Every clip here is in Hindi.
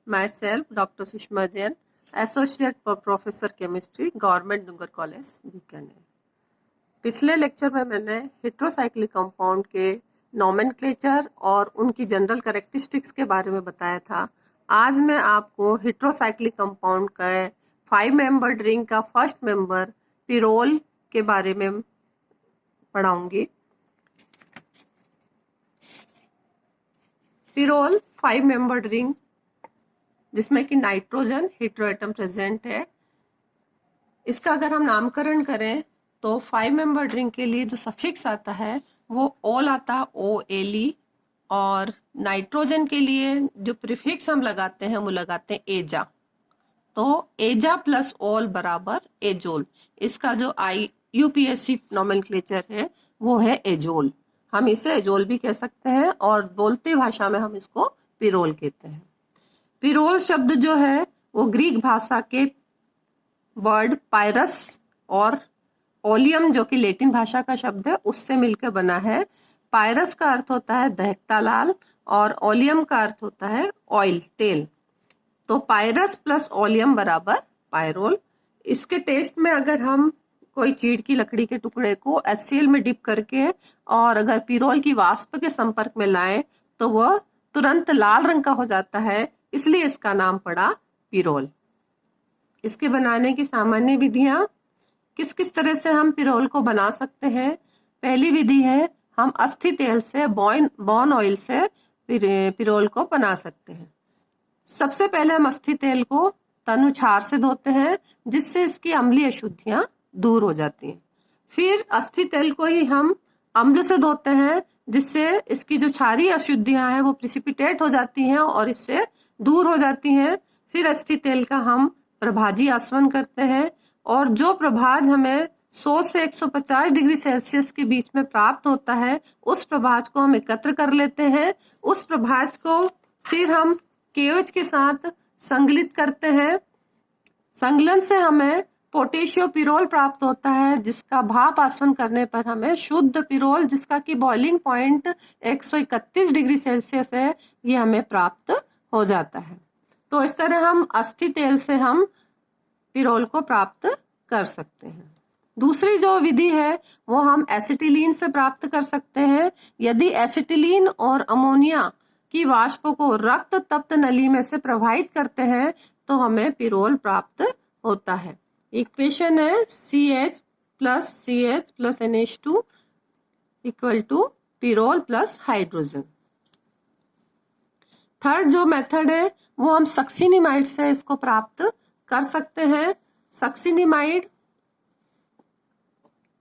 My self doctor Sushma Jain, associate professor chemistry, government Dungar college Bikaner. पिछले लेक्चर में मैंने हेट्रोसाइक्लिक कंपाउंड के नोमेनक्लेचर और उनकी जनरल कैरेक्टरिस्टिक्स के बारे में बताया था। आज मैं आपको हेट्रोसाइक्लिक कंपाउंड का 5 मेंबर्ड रिंग का फर्स्ट मेंबर पिरोल के बारे में पढ़ाऊंगी। पिरोल 5 मेंबर्ड रिंग जिसमें कि नाइट्रोजन हेट्रोएटम प्रेजेंट है। इसका अगर हम नामकरण करें तो 5 मेंबर्ड रिंग के लिए जो सफिक्स आता है वो ओल आता है, OLE, और नाइट्रोजन के लिए जो प्रीफिक्स हम लगाते हैं वो लगाते हैं एजा। तो एजा प्लस ओल बराबर एजोल। इसका जो UPSC नोमेनक्लेचर है वो है एजोल। हम इसे एजोल भी कह सकते हैं और बोलते भाषा में हम इसको पिरोल कहते हैं। पिरोल शब्द जो है वो ग्रीक भाषा के वर्ड पायरस और ओलियम जो कि लैटिन भाषा का शब्द है उससे मिलकर बना है। पायरस का अर्थ होता है दहकता लाल और ओलियम का अर्थ होता है ऑयल, तेल। तो पायरस प्लस ओलियम बराबर पायरोल। इसके टेस्ट में अगर हम कोई चीड़ की लकड़ी के टुकड़े को HCl में डिप करके और अगर पिरोल की वाष्प के संपर्क में लाएं तो वह तुरंत लाल रंग का हो जाता है, इसलिए इसका नाम पड़ा पिरोल। इसके बनाने की सामान्य विधियां, किस किस तरह से हम पिरोल को बना सकते हैं। पहली विधि है हम अस्थि तेल से बॉर्न ऑयल से पिरोल को बना सकते हैं। सबसे पहले हम अस्थि तेल को तनुछार से धोते हैं जिससे इसकी अम्लीय अशुद्धियां दूर हो जाती हैं। फिर अस्थि तेल को ही हम अम्ल से धोते हैं जिससे इसकी जो क्षारीय अशुद्धियां हैं वो प्रिसिपिटेट हो जाती हैं और इससे दूर हो जाती हैं। फिर अस्थि तेल का हम प्रभाजी आसवन करते हैं और जो प्रभाज हमें 100 से 150 डिग्री सेल्सियस के बीच में प्राप्त होता है उस प्रभाज को हम एकत्र कर लेते हैं। उस प्रभाज को फिर हम KOH के साथ संगलित करते हैं। संगलन से हमें पोटेशियो पिरोल प्राप्त होता है जिसका भाप आसवन करने पर हमें शुद्ध पिरोल, जिसका कि बॉइलिंग पॉइंट 131 डिग्री सेल्सियस है, ये हमें प्राप्त हो जाता है। तो इस तरह हम अस्थि तेल से हम पिरोल को प्राप्त कर सकते हैं। दूसरी जो विधि है वो हम एसिटिलीन से प्राप्त कर सकते हैं। यदि एसिटिलीन और अमोनिया की वाष्प को रक्त तप्त नली में से प्रवाहित करते हैं तो हमें पिरोल प्राप्त होता है। इक्वेशन है CH plus NH2 equal to pyrrole plus hydrogen. Third जो मेथड है वो हम सक्सिनिमाइड से इसको प्राप्त कर सकते हैं। सक्सिनिमाइड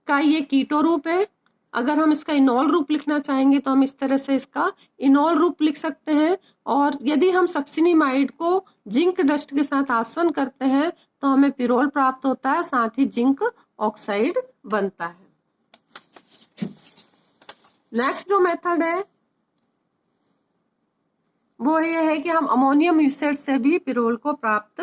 का ये कीटो रूप है। अगर हम इसका इनोल रूप लिखना चाहेंगे तो हम इस तरह से इसका इनोल रूप लिख सकते हैं। और यदि हम सक्सिनिमाइड को जिंक डस्ट के साथ आसवन करते हैं तो हमें पिरोल प्राप्त होता है, साथ ही जिंक ऑक्साइड बनता है। नेक्स्ट जो मेथड है वो ये है कि हम अमोनियम म्यूसेट से भी पिरोल को प्राप्त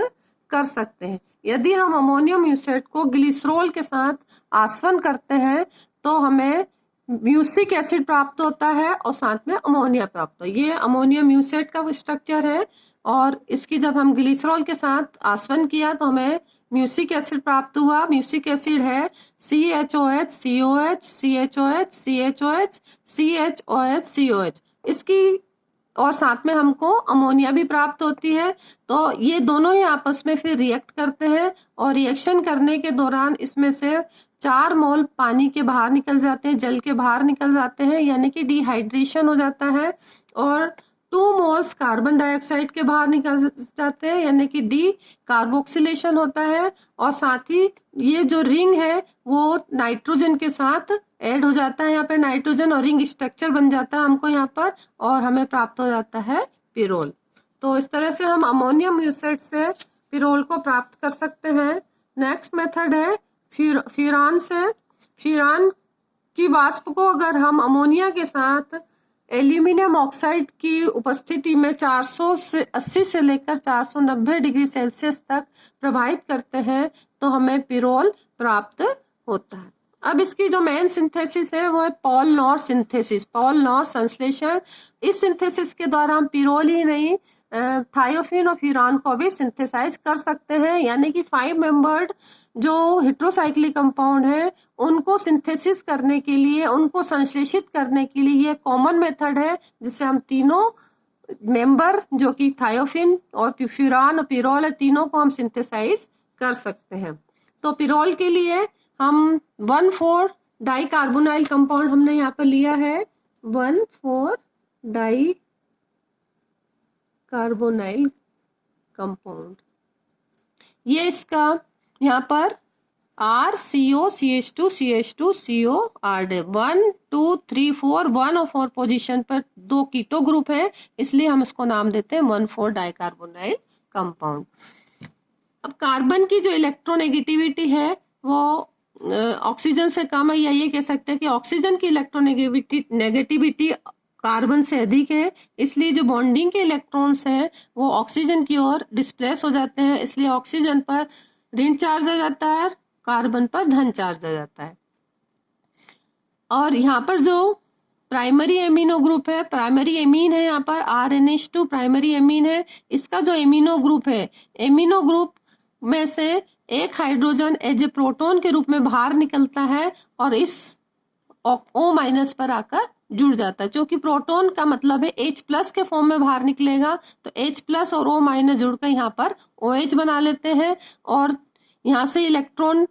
कर सकते हैं। यदि हम अमोनियम म्यूसेट को ग्लिसरॉल के साथ आसवन करते हैं तो हमें म्यूसिक एसिड प्राप्त होता है और साथ में अमोनिया प्राप्त हो। ये अमोनियम म्यूसेट का स्ट्रक्चर है और इसकी जब हम ग्लिसरॉल के साथ आसवन किया तो हमें म्यूसिक एसिड प्राप्त हुआ। म्यूसिक एसिड है CHOH COH CHOH CHOH CHOH COH। इसकी और साथ में हमको अमोनिया भी प्राप्त होती है। तो ये दोनों ही आपस में फिर रिएक्ट करते हैं और रिएक्शन करने के दौरान इसमें से 4 मोल पानी के बाहर निकल जाते हैं, जल के बाहर निकल जाते हैं, यानी कि डिहाइड्रेशन हो जाता है। और 2 मोल्स कार्बन डाइऑक्साइड के बाहर निकल जाते हैं, यानी कि डी कार्बोक्सिलेशन होता है। और साथ ही ये जो रिंग है वो नाइट्रोजन के साथ ऐड हो जाता है। यहाँ पे नाइट्रोजन और रिंग स्ट्रक्चर बन जाता है हमको यहाँ पर और हमें प्राप्त हो जाता है पिरोल। तो इस तरह से हम अमोनियम म्यूसेट से पिरोल को प्राप्त कर सकते हैं। नेक्स्ट मेथड है फ्यूरान से। फ्यूरान की वाष्प को अगर हम अमोनिया के साथ एल्यूमिनियम ऑक्साइड की उपस्थिति में 480 से लेकर 490 डिग्री सेल्सियस तक प्रभावित करते हैं तो हमें पिरोल प्राप्त होता है। अब इसकी जो मेन सिंथेसिस है वो है Paul nor synthesis, Paul nor संश्लेषण। इस सिंथेसिस के द्वारा हम पिरोल ही नहीं थायोफिन और फ्यूरान को भी सिंथेसाइज कर सकते हैं। यानी कि 5 मेंबर्ड जो हेट्रोसाइक्लिक कंपाउंड है उनको सिंथेसिस करने के लिए, उनको संश्लेषित करने के लिए ये कॉमन मेथड है, जिससे हम तीनों मेंबर जो कि थायोफिन और फ्यूरान और पिरोल है, तीनों को हम सिंथेसाइज कर सकते हैं। तो पिरोल के लिए हम 1,4 डाई कार्बोनाइल कंपाउंड हमने यहाँ पर लिया है, 1,4 डाई कार्बोनाइल कंपाउंड। ये इसका यहाँ पर RCOCH2CH2CO R 1 2 3 4 1 और 4 पोजीशन पर 2 कीटो ग्रुप है, इसलिए हम इसको नाम देते हैं 1,4 डाई कार्बोनाइल कंपाउंड। अब कार्बन की जो इलेक्ट्रोनेगेटिविटी है वो ऑक्सीजन से कम है, या ये कह सकते हैं कि ऑक्सीजन की इलेक्ट्रोनेगेटिविटी कार्बन से अधिक है, इसलिए जो बॉन्डिंग के इलेक्ट्रॉन्स हैं वो ऑक्सीजन की ओर डिस्प्लेस हो जाते हैं, इसलिए ऑक्सीजन पर ऋण चार्ज आ जाता है, कार्बन पर धन चार्ज आ जाता है। और यहाँ पर जो प्राइमरी एमिनो ग्रुप है, प्राइमरी एमीन है, यहाँ पर RNH2 प्राइमरी एमीन है। इसका जो एमिनो ग्रुप है, एमिनो ग्रुप में से एक हाइड्रोजन एज ए प्रोटॉन के रूप में बाहर निकलता है और इस O- पर आकर जुड़ जाता है। क्योंकि प्रोटॉन का मतलब है H+ के फॉर्म में बाहर निकलेगा, तो H+ और O- जुड़कर यहाँ पर OH बना लेते हैं और यहाँ से इलेक्ट्रॉन,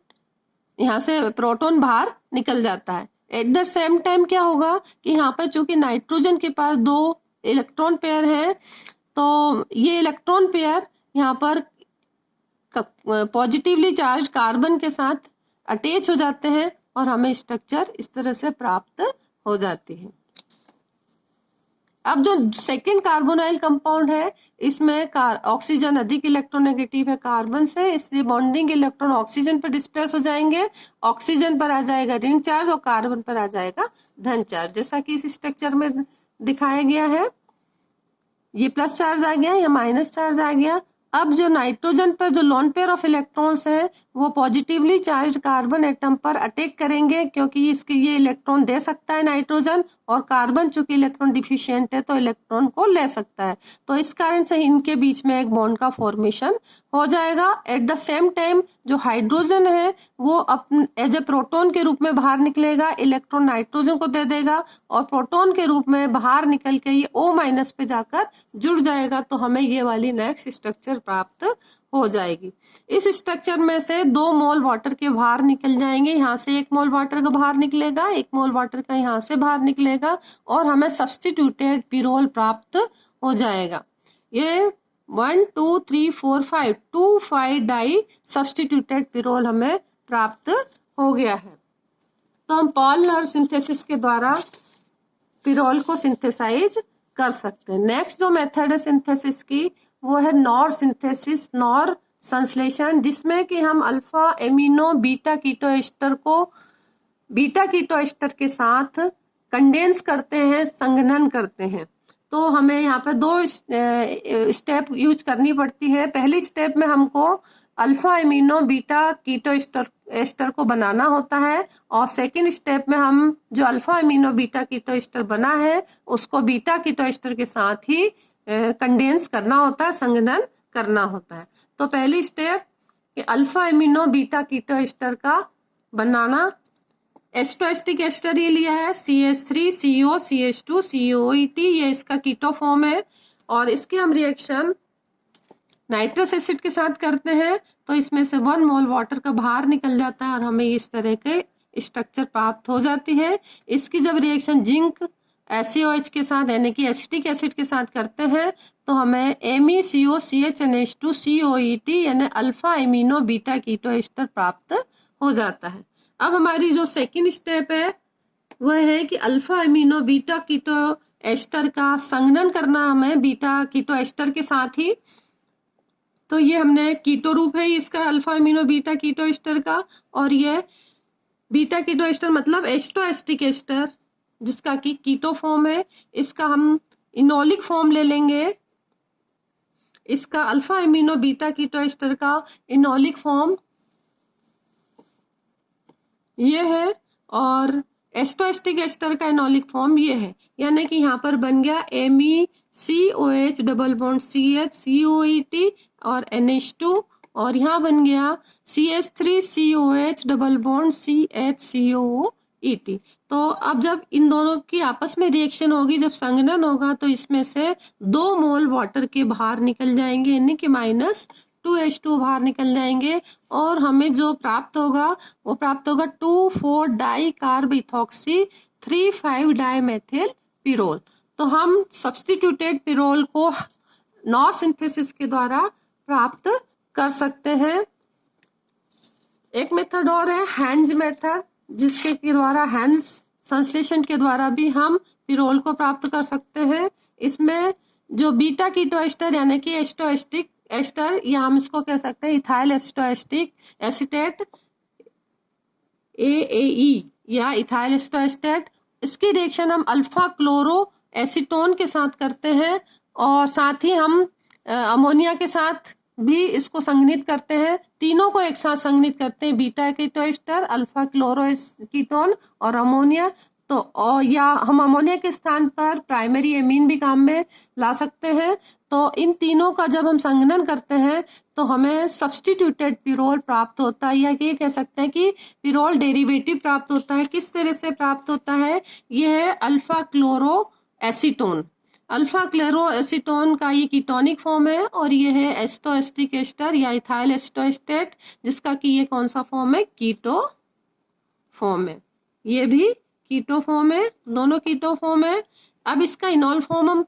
यहाँ से प्रोटॉन बाहर निकल जाता है। एट द सेम टाइम क्या होगा कि यहाँ पर चूंकि नाइट्रोजन के पास 2 इलेक्ट्रॉन पेयर है, तो ये इलेक्ट्रॉन पेयर यहाँ पर पॉजिटिवली चार्ज कार्बन के साथ अटैच हो जाते हैं और हमें स्ट्रक्चर इस तरह से प्राप्त हो जाती है। अब जो सेकेंड कार्बोनाइल कंपाउंड है, इसमें ऑक्सीजन अधिक इलेक्ट्रोनेगेटिव है कार्बन से, इसलिए बॉन्डिंग इलेक्ट्रॉन ऑक्सीजन पर डिस्प्लेस हो जाएंगे, ऑक्सीजन पर आ जाएगा ऋण चार्ज और कार्बन पर आ जाएगा धन चार्ज, जैसा कि इस स्ट्रक्चर में दिखाया गया है। ये प्लस चार्ज आ गया या माइनस चार्ज आ गया। अब जो नाइट्रोजन पर जो लोन पेयर ऑफ इलेक्ट्रॉन्स है वो पॉजिटिवली चार्ज कार्बन एटम पर अटैक करेंगे, क्योंकि इसके ये इलेक्ट्रॉन दे सकता है नाइट्रोजन, और कार्बन चूंकि इलेक्ट्रॉन डिफिशिएंट है तो इलेक्ट्रॉन को ले सकता है, तो इस कारण से इनके बीच में एक बॉन्ड का फॉर्मेशन हो जाएगा। एट द सेम टाइम जो हाइड्रोजन है वो अपने एज ए प्रोटॉन के रूप में बाहर निकलेगा, इलेक्ट्रॉन नाइट्रोजन को दे देगा और प्रोटॉन के रूप में बाहर निकल के ये O- पे जाकर जुड़ जाएगा, तो हमें ये वाली नेक्स्ट स्ट्रक्चर प्राप्त हो जाएगी। इस स्ट्रक्चर में से 2 मोल वाटर के बाहर निकल जाएंगे, यहाँ से 1 मोल वाटर का बाहर निकलेगा, 1 मोल वाटर का यहाँ से बाहर निकलेगा और हमें सब्स्टिट्यूटेड पिरोल प्राप्त हो जाएगा। ये 1 2 3 4 5 2,5 डाई सब्स्टिट्यूटेड पिरोल हमें प्राप्त हो गया है। तो हम पॉलिमर सिंथेसिस के द्वारा पिरोल को सिंथेसाइज कर सकते हैं। नेक्स्ट जो मेथड है सिंथेसिस की वो है नॉर सिंथेसिस, नॉर संश्लेषण, जिसमें कि हम alpha amino beta keto ester को बीटा कीटो एस्टर के साथ कंडेंस करते हैं, संघनन करते हैं। तो हमें यहाँ पे 2 स्टेप यूज करनी पड़ती है। पहली स्टेप में हमको alpha amino beta keto ester को बनाना होता है और सेकंड स्टेप में हम जो alpha amino beta keto ester बना है उसको बीटा कीटो एस्टर के साथ ही कंडेंस करना होता है, संघनन करना होता है। तो पहली step alpha amino beta keto ester का बनाना। एस्टोएस्टिक एस्टर ये लिया है CH3CO CH2 COET, ये इसका कीटो फॉर्म है और इसके हम रिएक्शन नाइट्रस एसिड के साथ करते हैं, तो इसमें से 1 मोल वाटर का बाहर निकल जाता है और हमें इस तरह के स्ट्रक्चर प्राप्त हो जाती है। इसकी जब रिएक्शन जिंक SaOH के साथ यानी कि एसिटिक एसिड के साथ करते हैं तो हमें MeCO2CH2COET यानी alpha amino beta keto ester प्राप्त हो जाता है। अब हमारी जो सेकंड स्टेप है वह है कि alpha amino beta keto ester का संघनन करना हमें बीटा कीटो एस्टर के साथ ही। तो ये हमने कीटो रूप है इसका alpha amino beta keto ester का, और ये बीटा कीटो एस्टर मतलब एस्टोएस्टिक एस्टर जिसका कि कीटो फॉर्म है, इसका हम इनोलिक फॉर्म ले लेंगे। इसका alpha amino beta keto ester का इनोलिक फॉर्म ये है और एस्टोएस्टिक एस्टर का इनोलिक फॉर्म ये है, यानी कि यहाँ पर बन गया MECOH double bond CH COET और NH2, और यहाँ बन गया CH3COH double bond CH COET। तो अब जब इन दोनों की आपस में रिएक्शन होगी, जब संघनन होगा, तो इसमें से 2 मोल वाटर के बाहर निकल जाएंगे, यानी कि -2H2 बाहर निकल जाएंगे, और हमें जो प्राप्त होगा वो प्राप्त होगा 2,4 dicarbethoxy 3,5 dimethyl pyrrole. तो हम सब्स्टिट्यूटेड पिरोल को नॉर सिंथेसिस के द्वारा प्राप्त कर सकते हैं। एक मेथड और है हैंज मेथड, जिसके द्वारा हैंज संश्लेषण के द्वारा भी हम पिरोल को प्राप्त कर सकते हैं। इसमें जो बीटा कीटो एस्टर यानी कि एस्टोएस्टिक एस्टर, या हम इसको कह सकते हैं इथाइल एस्टोएस्टिक एसीटेट AAE या इथाइल एस्टोएस्टेट, इसकी रिएक्शन हम अल्फा क्लोरो एसीटोन के साथ करते हैं, और साथ ही हम अमोनिया के साथ भी इसको संघनित करते हैं। तीनों को एक साथ संघनित करते हैं, beta keto ester, alpha chloro ketone और अमोनिया। तो या हम अमोनिया के स्थान पर प्राइमरी एमीन भी काम में ला सकते हैं। तो इन तीनों का जब हम संघनन करते हैं तो हमें सब्स्टिट्यूटेड पिरोल प्राप्त होता है, या ये कह सकते हैं कि पिरोल डेरिवेटिव प्राप्त होता है। किस तरह से प्राप्त होता है? यह है alpha chloro acetone. Alpha chloro acetone का ये कीटोनिक फॉर्म है, और ये है एस्टोएस्टिक एस्टर या इथाइल एस्टोएस्टेट, जिसका कि ये कौन सा फॉर्म है? कीटो फॉर्म है। ये भी कीटो फॉर्म है, दोनों कीटो फॉर्म है। अब इसका इनॉल फॉर्म हम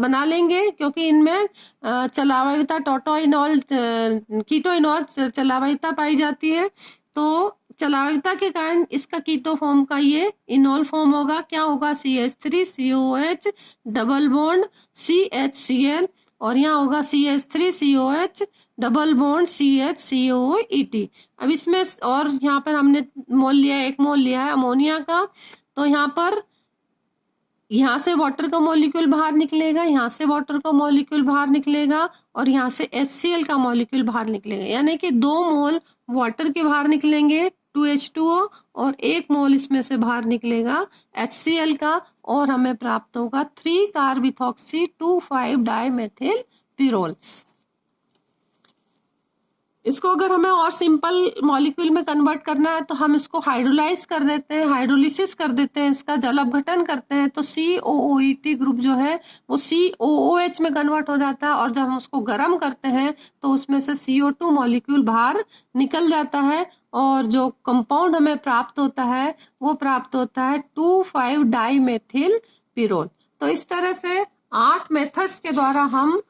बना लेंगे, क्योंकि इनमें चलावयिता टोटोइनॉल कीटोइनॉल चलावयिता पाई जाती है। तो चलावयिता के कारण इसका कीटो फॉर्म का ये इनॉल फॉर्म होगा। क्या होगा? CH3COH डबल बॉन्ड CHCl, और यहाँ होगा CH3COH डबल बॉन्ड CHCOET। अब इसमें और यहाँ पर हमने मोल लिया, 1 मोल लिया है अमोनिया का, तो यहाँ पर यहाँ से वाटर का मॉलिक्यूल बाहर निकलेगा, यहाँ से वाटर का मॉलिक्यूल बाहर निकलेगा, और यहाँ से HCl का मॉलिक्यूल बाहर निकलेगा, यानी कि 2 मोल वाटर के बाहर निकलेंगे 2H2O, और 1 मोल इसमें से बाहर निकलेगा HCl का, और हमें प्राप्त होगा 3 कार्बिथॉक्सी 2,5 डाईमेथिल पिरोल। इसको अगर हमें और सिंपल मॉलिक्यूल में कन्वर्ट करना है तो हम इसको हाइड्रोलाइज कर देते हैं, हाइड्रोलिसिस कर देते हैं, इसका जल अपघटन करते हैं, तो COOET ग्रुप जो है वो COOH में कन्वर्ट हो जाता है, और जब हम उसको गर्म करते हैं तो उसमें से CO2 मॉलिक्यूल बाहर निकल जाता है, और जो कंपाउंड हमें प्राप्त होता है वो प्राप्त होता है 2,5 डाईमेथिल पिरोल। तो इस तरह से 8 मेथड्स के द्वारा हम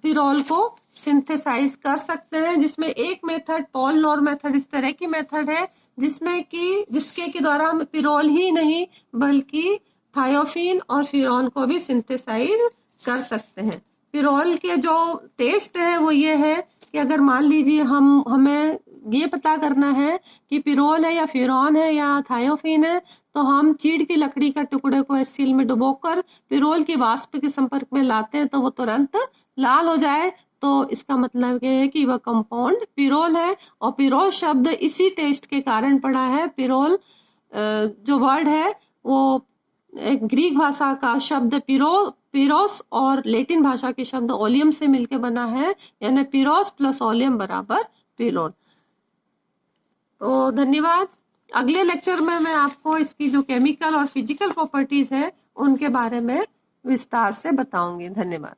पिरोल को सिंथेसाइज कर सकते हैं, जिसमें एक मेथड पॉल नॉर मेथड इस तरह की मेथड है जिसके के द्वारा हम पिरोल ही नहीं बल्कि थायोफिन और फिरॉन को भी सिंथेसाइज कर सकते हैं। पिरोल के जो टेस्ट है वो ये है कि अगर मान लीजिए हमें ये पता करना है कि पिरोल है या फिरॉन है या थायोफिन है, तो हम चीड़ की लकड़ी का टुकड़े को HCl में डुबोकर पिरोल की वाष्प के संपर्क में लाते हैं तो वो तुरंत लाल हो जाए, तो इसका मतलब ये है कि वह कंपाउंड पिरोल है। और पिरोल शब्द इसी टेस्ट के कारण पड़ा है। पिरोल जो वर्ड है वो ग्रीक भाषा का शब्द पिरोस और लैटिन भाषा के शब्द ओलियम से मिलकर बना है, यानी पिरोस प्लस ओलियम बराबर पिरोल। तो धन्यवाद। अगले लेक्चर में मैं आपको इसकी जो केमिकल और फिजिकल प्रॉपर्टीज है उनके बारे में विस्तार से बताऊंगी। धन्यवाद।